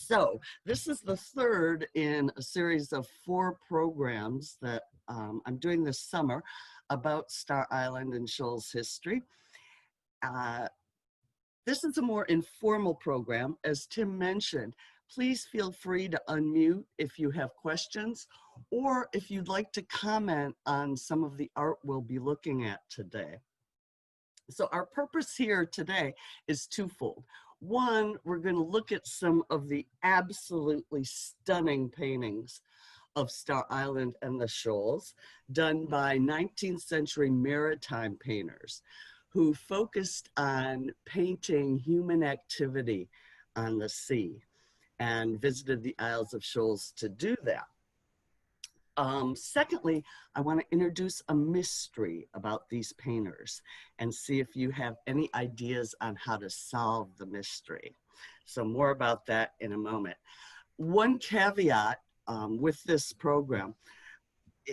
So this is the third in a series of 4 programs that I'm doing this summer about Star Island and Shoals history. This is a more informal program. As Tim mentioned, please feel free to unmute if you have questions or if you'd like to comment on some of the art we'll be looking at today. So our purpose here today is twofold. One, we're going to look at some of the absolutely stunning paintings of Star Island and the Shoals done by 19th century maritime painters who focused on painting human activity on the sea and visited the Isles of Shoals to do that. Secondly, I want to introduce a mystery about these painters and see if you have any ideas on how to solve the mystery. So more about that in a moment. One caveat with this program,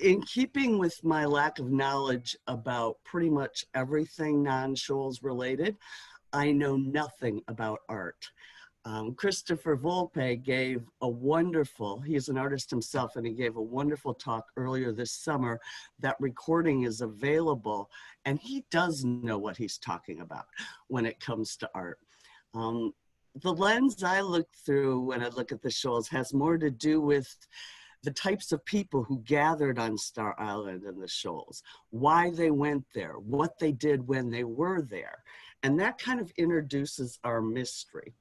in keeping with my lack of knowledge about pretty much everything non-Shoals related, I know nothing about art. Christopher Volpe gave a wonderful, he's an artist himself, and he gave a wonderful talk earlier this summer. That recording is available, and he does know what he's talking about when it comes to art. The lens I look through when I look at the Shoals has more to do with the types of people who gathered on Star Island and the Shoals, why they went there, what they did when they were there. And that kind of introduces our mystery.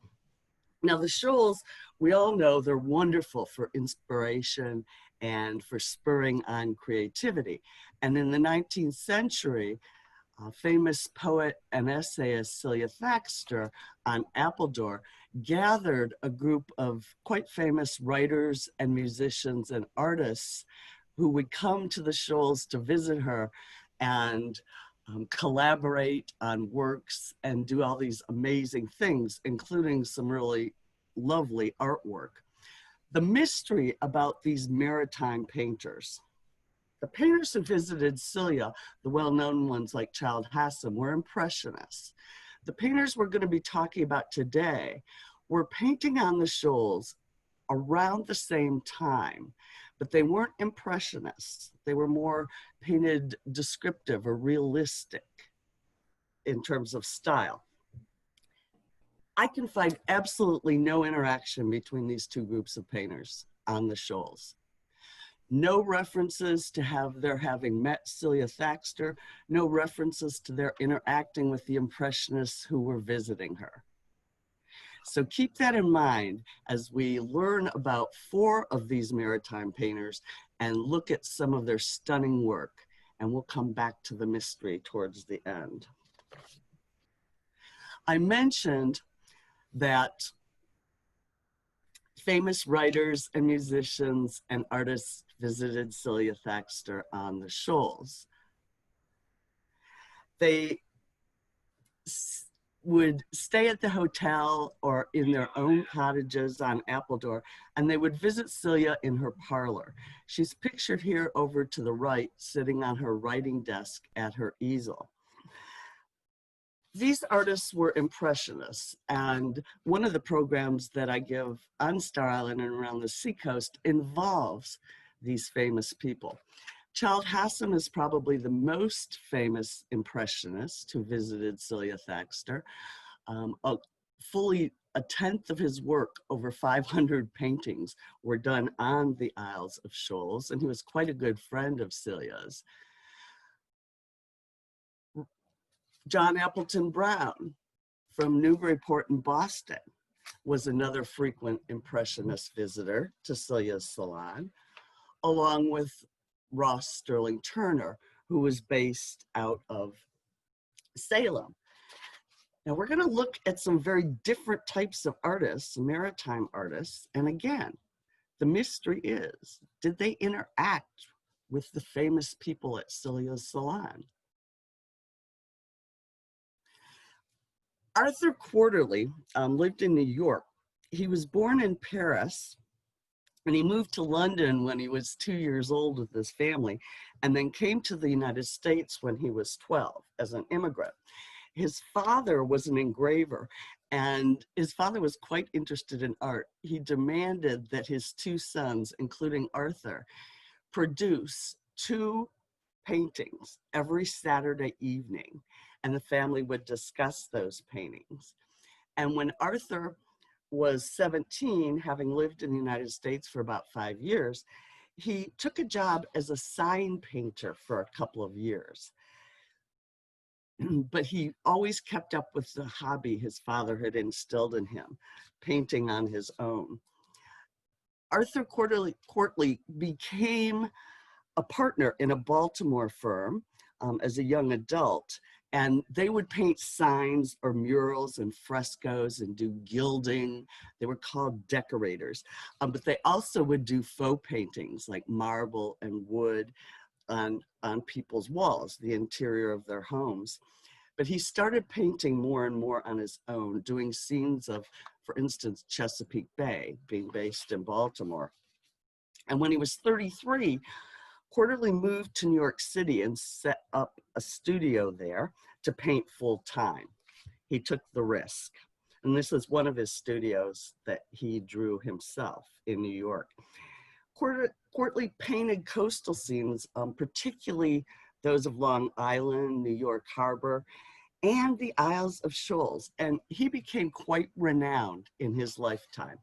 Now, the Shoals, we all know they're wonderful for inspiration and for spurring on creativity. And in the 19th century, famous poet and essayist Celia Thaxter on Appledore gathered a group of quite famous writers and musicians and artists who would come to the Shoals to visit her and collaborate on works and do all these amazing things, including some really lovely artwork. The mystery about these maritime painters, the painters who visited Celia, the well-known ones like Haas, were impressionists. The painters we're going to be talking about today were painting on the Shoals around the same time, but they weren't impressionists. They were more painted descriptive or realistic in terms of style. I can find absolutely no interaction between these two groups of painters on the Shoals. No references to their having met Celia Thaxter, no references to their interacting with the impressionists who were visiting her. So keep that in mind as we learn about 4 of these maritime painters and look at some of their stunning work, and we'll come back to the mystery towards the end. I mentioned that famous writers and musicians and artists visited Celia Thaxter on the Shoals. They would stay at the hotel or in their own cottages on Appledore, and they would visit Celia in her parlor. She's pictured here over to the right, sitting on her writing desk at her easel. These artists were impressionists, and one of the programs that I give on Star Island and around the seacoast involves these famous people. Haas is probably the most famous impressionist who visited Celia Thaxter. Fully a tenth of his work, over 500 paintings, were done on the Isles of Shoals, and he was quite a good friend of Celia's. John Appleton Brown from Newburyport in Boston was another frequent impressionist visitor to Celia's salon, along with Ross Sterling Turner, who was based out of Salem. Now we're going to look at some very different types of artists, maritime artists, and again, the mystery is, did they interact with the famous people at Celia's salon? Arthur Quarterly lived in New York. He was born in Paris, and he moved to London when he was 2 years old with his family, and then came to the United States when he was 12 as an immigrant. His father was an engraver, and his father was quite interested in art. He demanded that his two sons, including Arthur, produce two paintings every Saturday evening, and the family would discuss those paintings. And when Arthur was 17, having lived in the United States for about 5 years, he took a job as a sign painter for a couple of years. But he always kept up with the hobby his father had instilled in him, painting on his own. Arthur Courtly became a partner in a Baltimore firm as a young adult, and they would paint signs or murals and frescoes and do gilding. They were called decorators, but they also would do faux paintings like marble and wood on people's walls, the interior of their homes. But he started painting more and more on his own, doing scenes of, for instance, Chesapeake Bay, being based in Baltimore. And when he was 33, Quarterly moved to New York City and set up a studio there to paint full time. He took the risk. And this is one of his studios that he drew himself in New York. Courtly painted coastal scenes, particularly those of Long Island, New York Harbor, and the Isles of Shoals. And he became quite renowned in his lifetime.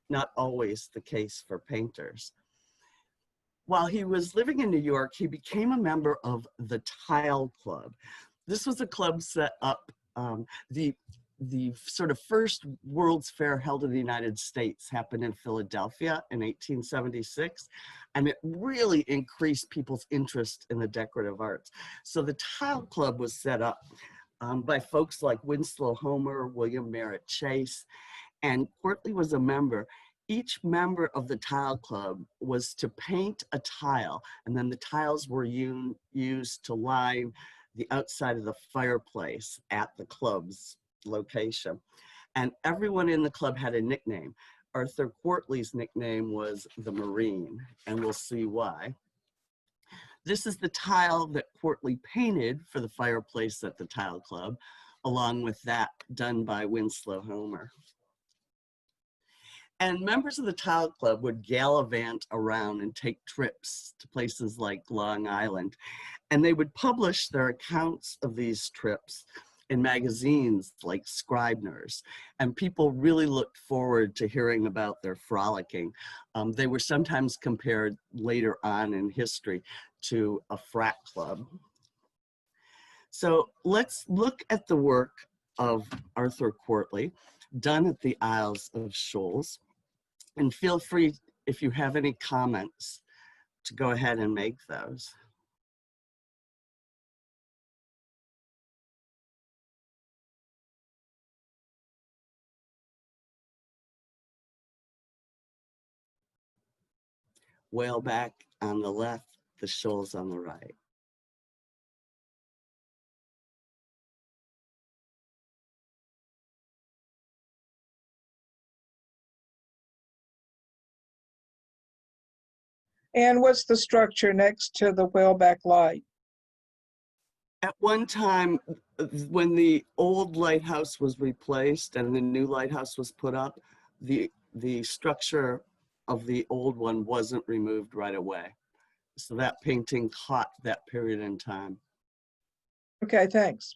Not always the case for painters. While he was living in New York, he became a member of the Tile Club. This was a club set up, the sort of first World's Fair held in the United States happened in Philadelphia in 1876, and it really increased people's interest in the decorative arts. So the Tile Club was set up by folks like Winslow Homer, William Merritt Chase, and Courtly was a member. Each member of the Tile Club was to paint a tile, and then the tiles were used to line the outside of the fireplace at the club's location. And everyone in the club had a nickname. Arthur Courtly's nickname was the Marine, and we'll see why. This is the tile that Courtly painted for the fireplace at the Tile Club, along with that done by Winslow Homer. And members of the Tile Club would gallivant around and take trips to places like Long Island. And they would publish their accounts of these trips in magazines like Scribner's. And people really looked forward to hearing about their frolicking. They were sometimes compared later on in history to a frat club. So let's look at the work of Arthur Courtly, done at the Isles of Shoals. And feel free, if you have any comments, to go ahead and make those. Whaleback on the left, the shoals on the right. And what's the structure next to the whaleback light? At one time, when the old lighthouse was replaced and the new lighthouse was put up, the structure of the old one wasn't removed right away. So that painting caught that period in time. Okay, thanks.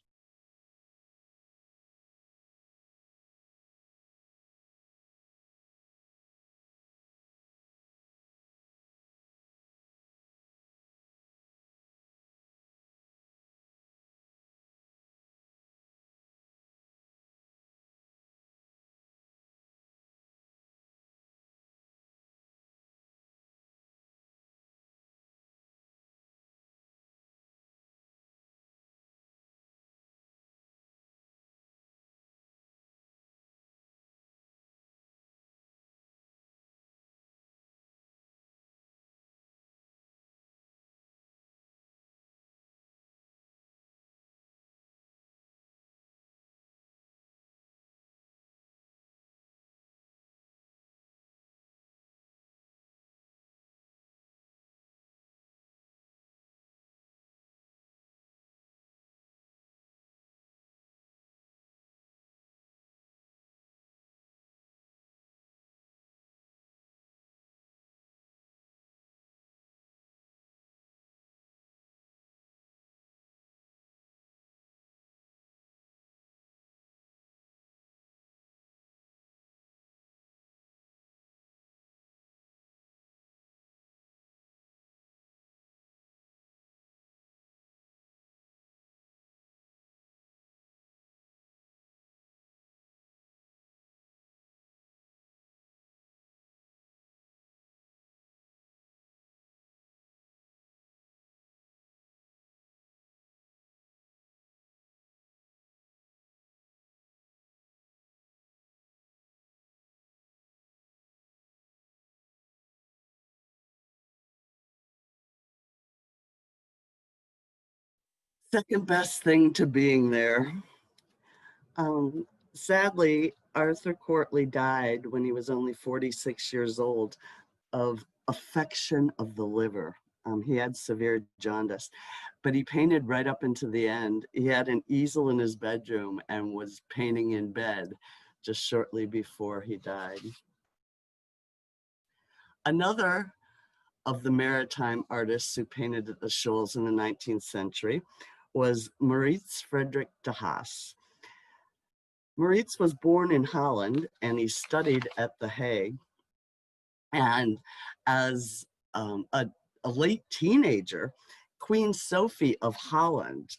Second best thing to being there. Um, Sadly, Arthur Courtly died when he was only 46 years old of affection of the liver. He had severe jaundice, but he painted right up into the end. He had an easel in his bedroom and was painting in bed just shortly before he died. Another of the maritime artists who painted at the Shoals in the 19th century was Maurice Frederick de Haas. Maurice was born in Holland and he studied at The Hague. And as a late teenager, Queen Sophie of Holland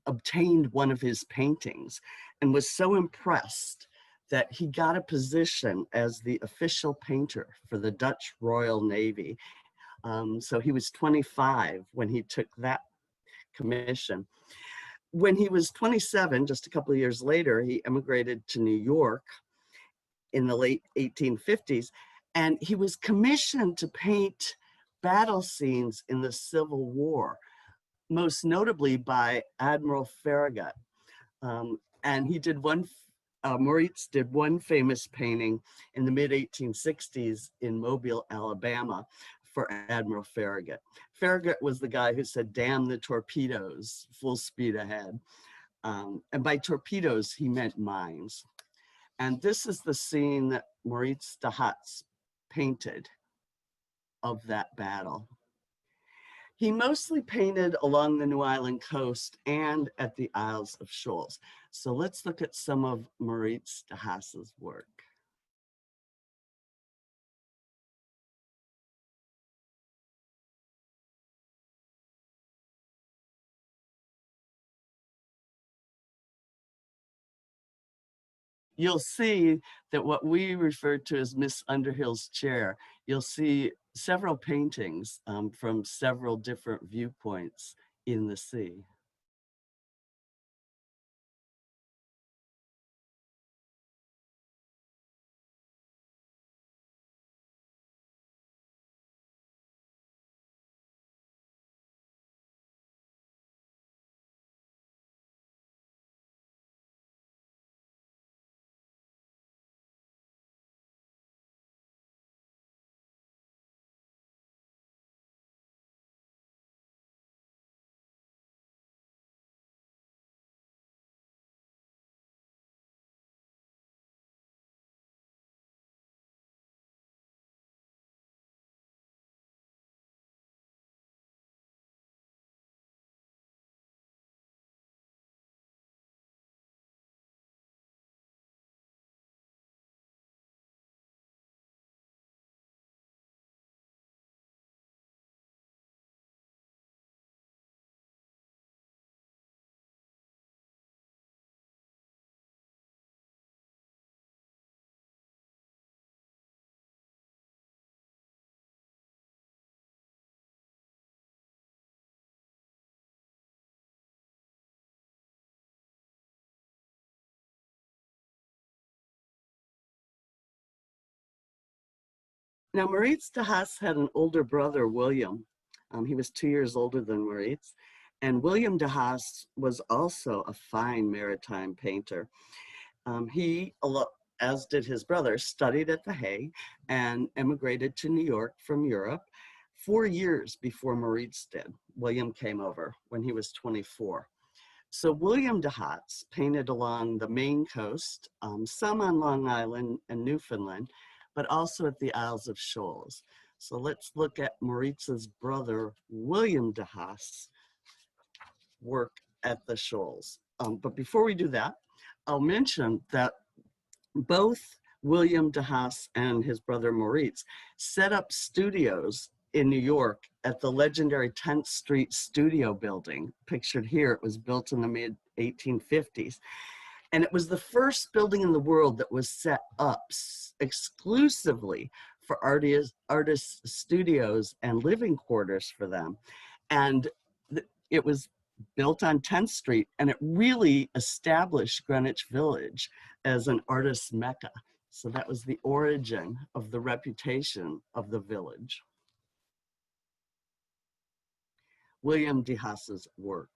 obtained one of his paintings and was so impressed that he got a position as the official painter for the Dutch Royal Navy. So he was 25 when he took that commission. When he was 27, just a couple of years later, he emigrated to New York in the late 1850s, and he was commissioned to paint battle scenes in the Civil War, most notably by Admiral Farragut. And he did Maurice did one famous painting in the mid-1860s in Mobile, Alabama, for Admiral Farragut. Farragut was the guy who said, "Damn the torpedoes, full speed ahead." And by torpedoes, he meant mines. And this is the scene that Maurice de Haas painted of that battle. He mostly painted along the New Island coast and at the Isles of Shoals. So let's look at some of Maurice de Haas's work. You'll see that what we refer to as Miss Underhill's chair, you'll see several paintings from several different viewpoints in the sea. Now, Maurice de Haas had an older brother, William. He was 2 years older than Maurice. And William de Haas was also a fine maritime painter. He, as did his brother, studied at The Hague and emigrated to New York from Europe 4 years before Maurice did. William came over when he was 24. So William de Haas painted along the Maine coast, some on Long Island and Newfoundland, but also at the Isles of Shoals. So let's look at Maurice's brother, William de Haas, work at the Shoals. But before we do that, I'll mention that both William de Haas and his brother Maurice set up studios in New York at the legendary 10th Street Studio Building. Pictured here, it was built in the mid-1850s. And it was the first building in the world that was set up exclusively for artists' studios and living quarters for them. And it was built on 10th Street, and it really established Greenwich Village as an artist's mecca. So that was the origin of the reputation of the village. William de Haas's work.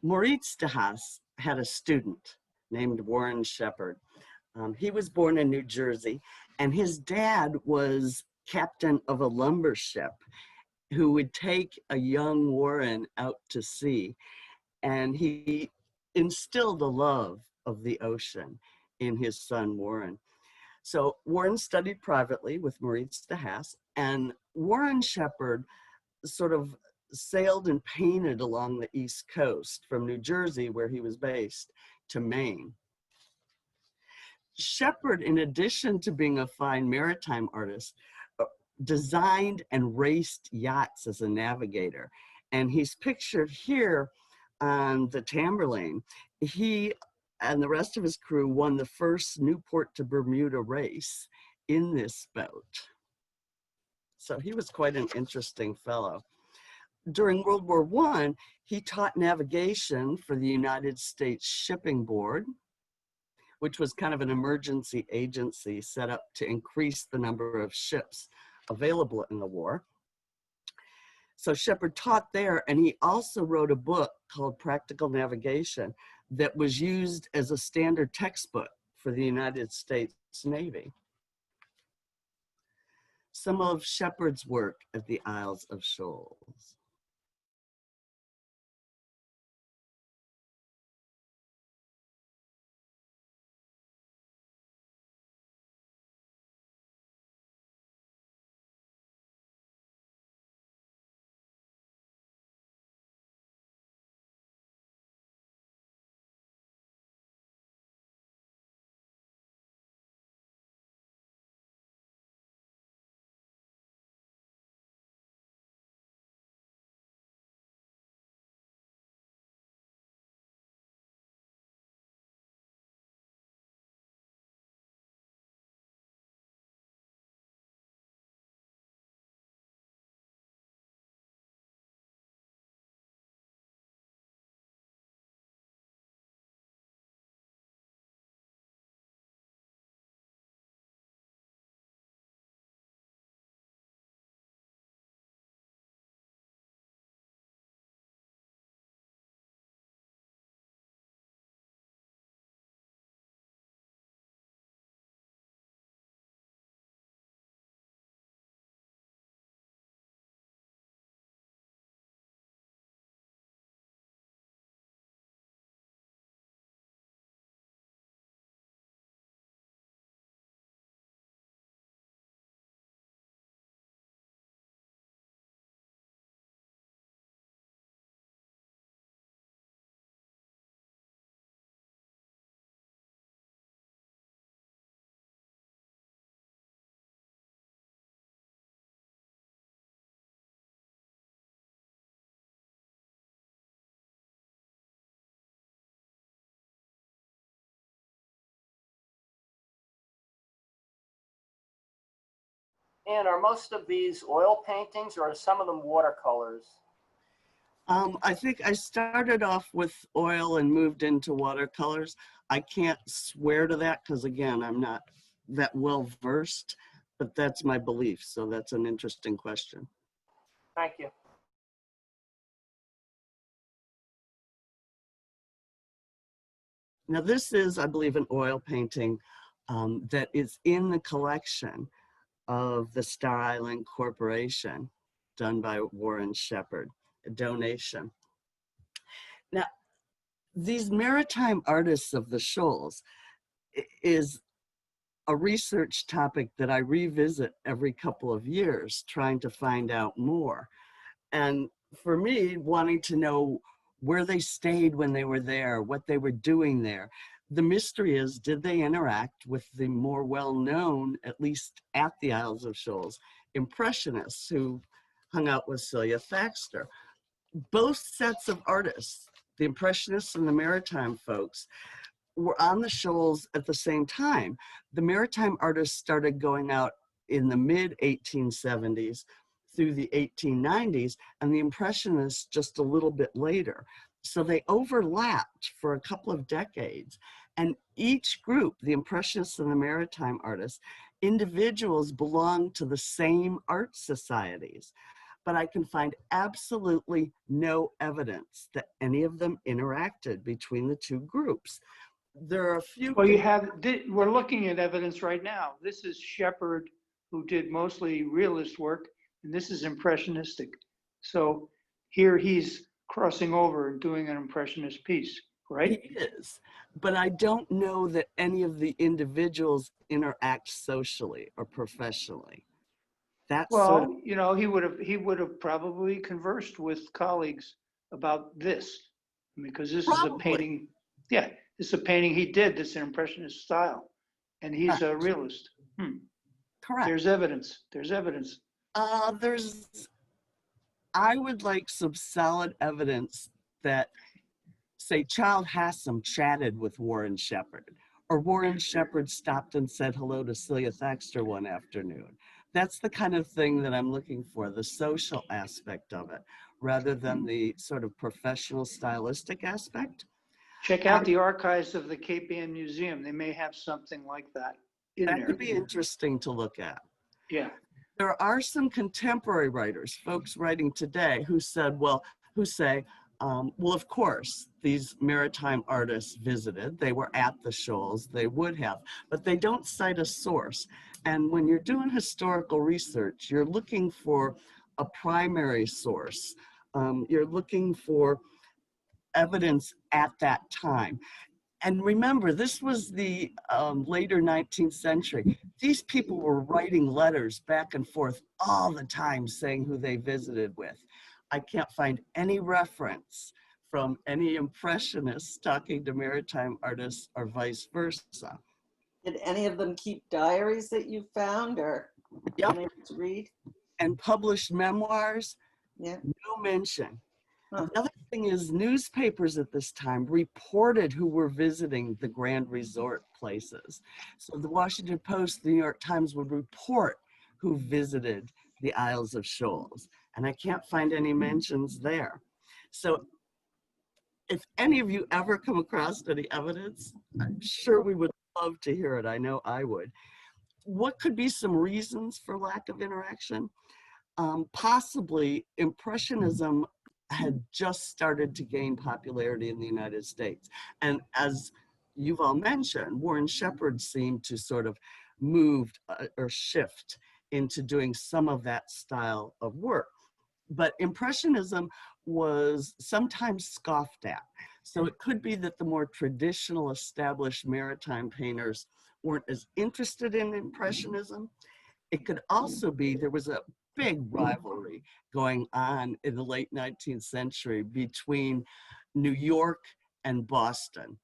Maurice de Haas had a student named Warren Shepherd. He was born in New Jersey, and his dad was captain of a lumber ship who would take a young Warren out to sea, and he instilled a love of the ocean in his son Warren. So Warren studied privately with Maurice de Haas, and Warren Shepherd sort of sailed and painted along the East Coast from New Jersey, where he was based, to Maine. Shepherd, in addition to being a fine maritime artist, designed and raced yachts as a navigator. And he's pictured here on the Tamberlane. He and the rest of his crew won the first Newport to Bermuda race in this boat. So he was quite an interesting fellow. During World War I, he taught navigation for the United States Shipping Board, which was kind of an emergency agency set up to increase the number of ships available in the war. So Shepherd taught there, and he also wrote a book called Practical Navigation that was used as a standard textbook for the United States Navy. Some of Shepherd's work at the Isles of Shoals. And are most of these oil paintings, or are some of them watercolors? I think I started off with oil and moved into watercolors. I can't swear to that because, again, I'm not that well versed, but that's my belief. So that's an interesting question. Thank you. Now, this is, I believe, an oil painting that is in the collection of the Star Island Corporation, done by Warren Shepherd, a donation. Now, these maritime artists of the Shoals is a research topic that I revisit every couple of years, trying to find out more. And for me, wanting to know where they stayed when they were there, what they were doing there. The mystery is, did they interact with the more well-known, at least at the Isles of Shoals, impressionists who hung out with Celia Thaxter? Both sets of artists, the impressionists and the maritime folks, were on the Shoals at the same time. The maritime artists started going out in the mid-1870s through the 1890s, and the impressionists just a little bit later. So they overlapped for a couple of decades. And each group, the impressionists and the maritime artists, individuals belonged to the same art societies. but I can find absolutely no evidence that any of them interacted between the two groups. There are a few. Well, we're looking at evidence right now. This is Shepard, who did mostly realist work, and this is impressionistic. So here he's crossing over and doing an impressionist piece, right? He is, but I don't know that any of the individuals interact socially or professionally. That's sort of, Well, you know, he would have probably conversed with colleagues about this, because this is a Probably. painting. Yeah, this is a painting he did. This is an impressionist style, and he's a realist. correct. There's evidence. There's evidence. I would like some solid evidence that, say, Child Hassam chatted with Warren Shepard, or Warren Shepard stopped and said hello to Celia Thaxter one afternoon. That's the kind of thing that I'm looking for, the social aspect of it, rather than the sort of professional stylistic aspect. Check out the archives of the Cape Ann Museum. They may have something like that in That there. could be interesting to look at. Yeah. There are some contemporary writers, folks writing today, who say, well, of course, these maritime artists visited. They were at the Shoals. They would have, but they don't cite a source. And when you're doing historical research, you're looking for a primary source. You're looking for evidence at that time. And remember, this was the later 19th century. These people were writing letters back and forth all the time saying who they visited with. I can't find any reference from any impressionists talking to maritime artists or vice versa. Did any of them keep diaries that you found or Yep. able to read? And published memoirs, Yeah. no mention. Huh. The other thing is newspapers at this time reported who were visiting the grand resort places. So the Washington Post, the New York Times would report who visited the Isles of Shoals, and I can't find any mentions there. So if any of you ever come across any evidence, I'm sure we would love to hear it. I know I would. What could be some reasons for lack of interaction? Possibly Impressionism had just started to gain popularity in the United States. And as you've all mentioned, Warren Shepard seemed to sort of move or shift into doing some of that style of work. But Impressionism was sometimes scoffed at. So it could be that the more traditional established maritime painters weren't as interested in Impressionism. It could also be there was a big rivalry going on in the late 19th century between New York and Boston,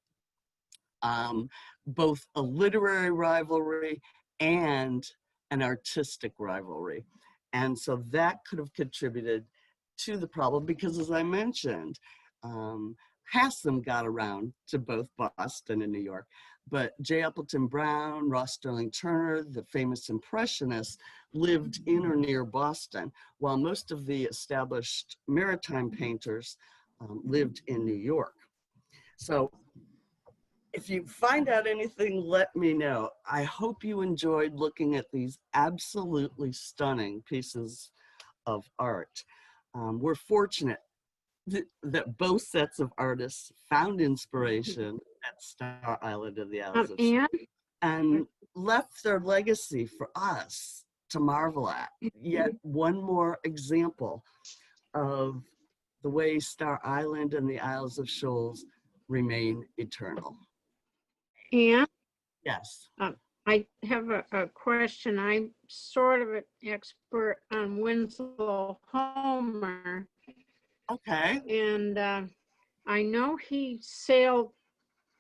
both a literary rivalry and an artistic rivalry. And so that could have contributed to the problem because, as I mentioned, Hassam got around to both Boston and New York, but J. Appleton Brown, Ross Sterling Turner, the famous Impressionists, lived in or near Boston, while most of the established maritime painters lived in New York. So if you find out anything, let me know. I hope you enjoyed looking at these absolutely stunning pieces of art. We're fortunate that both sets of artists found inspiration at Star Island in the Isles of Shoals and left their legacy for us to marvel at. Yet one more example of the way Star Island and the Isles of Shoals remain eternal. Ann, Yes. I have a question. I'm sort of an expert on Winslow Homer. Okay. And I know he sailed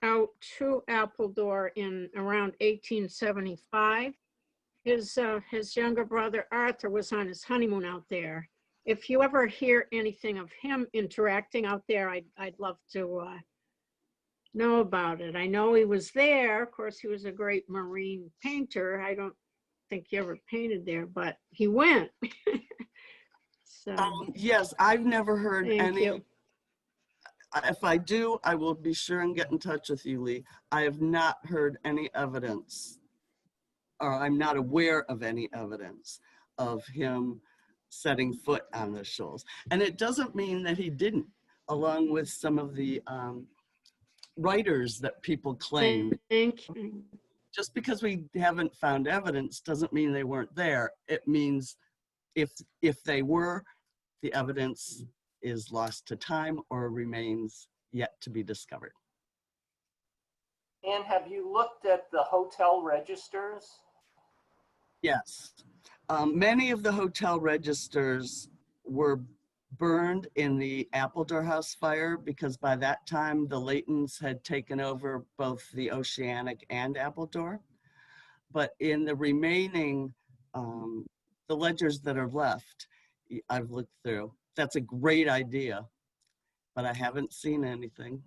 out to Appledore in around 1875. His younger brother Arthur was on his honeymoon out there. If you ever hear anything of him interacting out there, I'd love to know about it. I know he was there. Of course, he was a great marine painter. I don't think he ever painted there, but he went. So yes, I've never heard thank any. you. If I do, I will be sure and get in touch with you, Lee. I have not heard any evidence, or I'm not aware of any evidence of him setting foot on the Shoals. And it doesn't mean that he didn't, along with some of the writers that people claim. Thank you. Just because we haven't found evidence doesn't mean they weren't there. It means if they were, the evidence is lost to time or remains yet to be discovered. And have you looked at the hotel registers? Yes. Many of the hotel registers were burned in the Appledore House fire because by that time the Laytons had taken over both the Oceanic and Appledore. But in the remaining, the ledgers that are left, I've looked through. That's a great idea, but I haven't seen anything.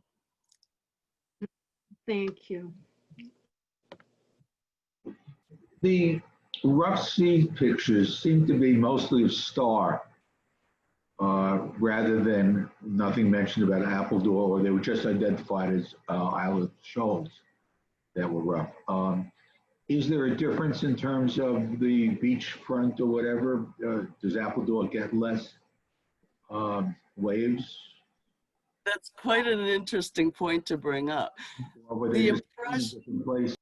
Thank you. The rough sea pictures seem to be mostly of Star, rather than nothing mentioned about Appledore, or they were just identified as Isle Shoals that were rough. Is there a difference in terms of the beachfront or whatever? Does Appledore get less waves? That's quite an interesting point to bring up. Or were they The just in different places?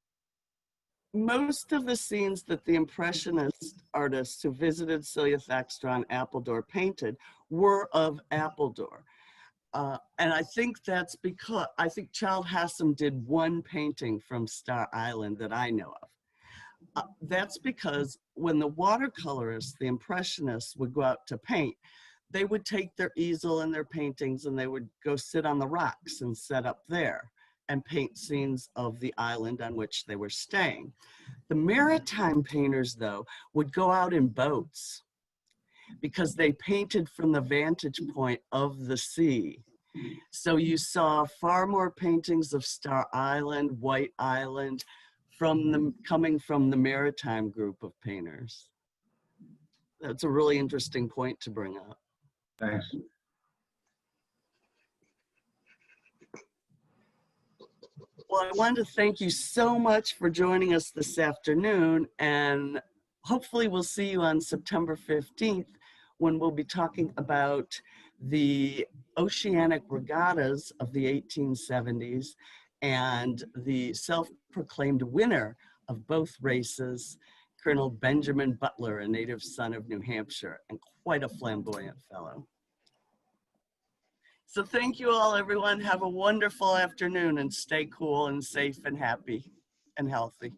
Most of the scenes that the Impressionist artists who visited Celia Thaxter on Appledore painted were of Appledore. And I think that's because, I think Child Hassam did one painting from Star Island that I know of. That's because when the watercolorists, the Impressionists, would go out to paint, they would take their easel and their paintings and they would go sit on the rocks and set up there and paint scenes of the island on which they were staying. The maritime painters, though, would go out in boats because they painted from the vantage point of the sea. So you saw far more paintings of Star Island, White Island, coming from the maritime group of painters. That's a really interesting point to bring up. Thanks. Well, I wanted to thank you so much for joining us this afternoon, and hopefully we'll see you on September 15th when we'll be talking about the oceanic regattas of the 1870s and the self-proclaimed winner of both races, Colonel Benjamin Butler, a native son of New Hampshire and quite a flamboyant fellow. So thank you all, everyone. Have a wonderful afternoon and stay cool and safe and happy and healthy.